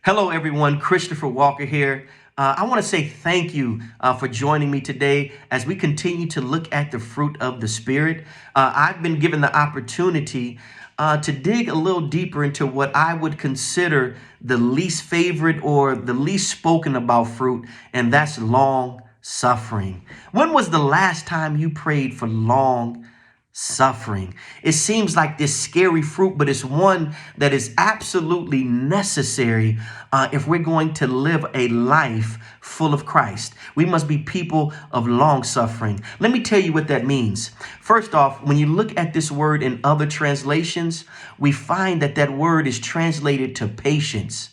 Hello, everyone. Christopher Walker here. I want to say thank you for joining me today as we continue to look at the fruit of the Spirit. I've been given the opportunity to dig a little deeper into what I would consider the least favorite or the least spoken about fruit, and that's long suffering. When was the last time you prayed for long suffering? It seems like this scary fruit, but it's one that is absolutely necessary if we're going to live a life full of Christ. We must be people of long suffering. Let me tell you what that means. First off, when you look at this word in other translations, we find that that word is translated to patience.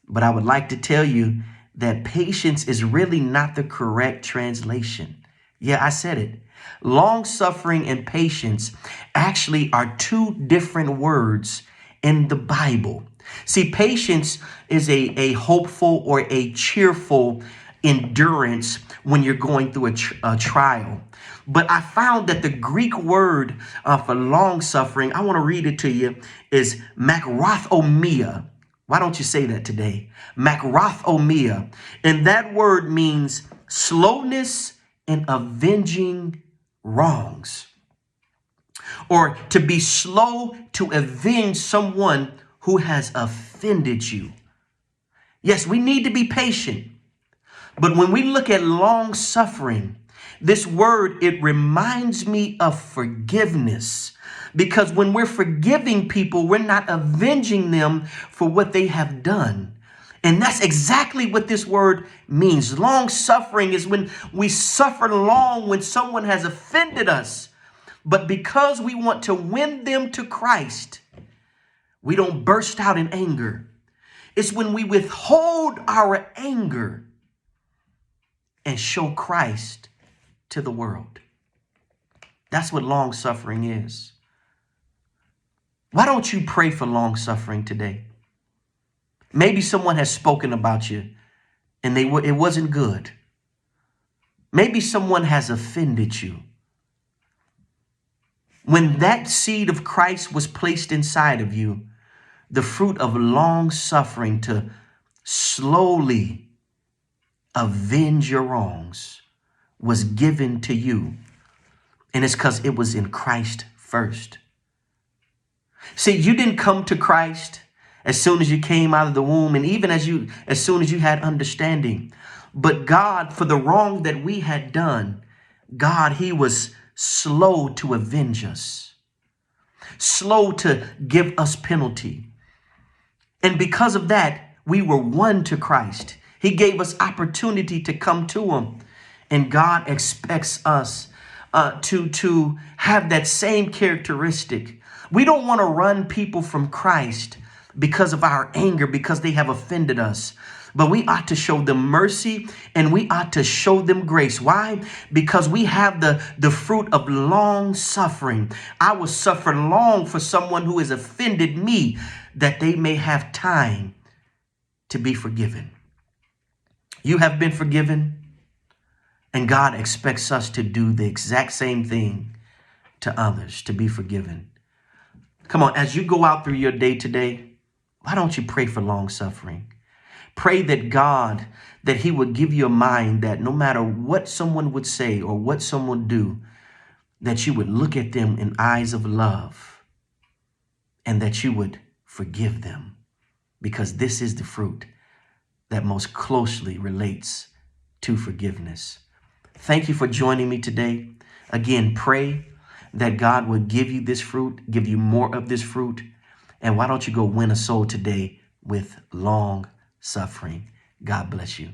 But I would like to tell you that patience is really not the correct translation. Yeah, I said it. Long suffering and patience actually are two different words in the Bible. See, patience is a hopeful or a cheerful endurance when you're going through a trial. But I found that the Greek word for long suffering, I want to read it to you, is macrothomia. Why don't you say that today? Macrothomia. And that word means slowness in avenging wrongs, or to be slow to avenge someone who has offended you. Yes, we need to be patient. But when we look at long suffering, this word, it reminds me of forgiveness. Because when we're forgiving people, we're not avenging them for what they have done. And that's exactly what this word means. Long suffering is when we suffer long when someone has offended us. But because we want to win them to Christ, we don't burst out in anger. It's when we withhold our anger and show Christ to the world. That's what long suffering is. Why don't you pray for long suffering today? Maybe someone has spoken about you and it wasn't good. Maybe someone has offended you. When that seed of Christ was placed inside of you, the fruit of long suffering to slowly avenge your wrongs was given to you. And it's because it was in Christ first. See, you didn't come to Christ as soon as you came out of the womb, and even as soon as you had understanding. But God, for the wrong that we had done, God, he was slow to avenge us, slow to give us penalty. And because of that, we were won to Christ. He gave us opportunity to come to him. And God expects us to have that same characteristic. We don't want to run people from Christ because of our anger, because they have offended us. But we ought to show them mercy and we ought to show them grace. Why? Because we have the fruit of long suffering. I will suffer long for someone who has offended me, that they may have time to be forgiven. You have been forgiven, and God expects us to do the exact same thing to others, to be forgiven. Come on, as you go out through your day today, why don't you pray for long suffering? Pray that God, that he would give you a mind that no matter what someone would say or what someone would do, that you would look at them in eyes of love and that you would forgive them, because this is the fruit that most closely relates to forgiveness. Thank you for joining me today. Again, pray that God will give you this fruit, give you more of this fruit. And why don't you go win a soul today with long suffering? God bless you.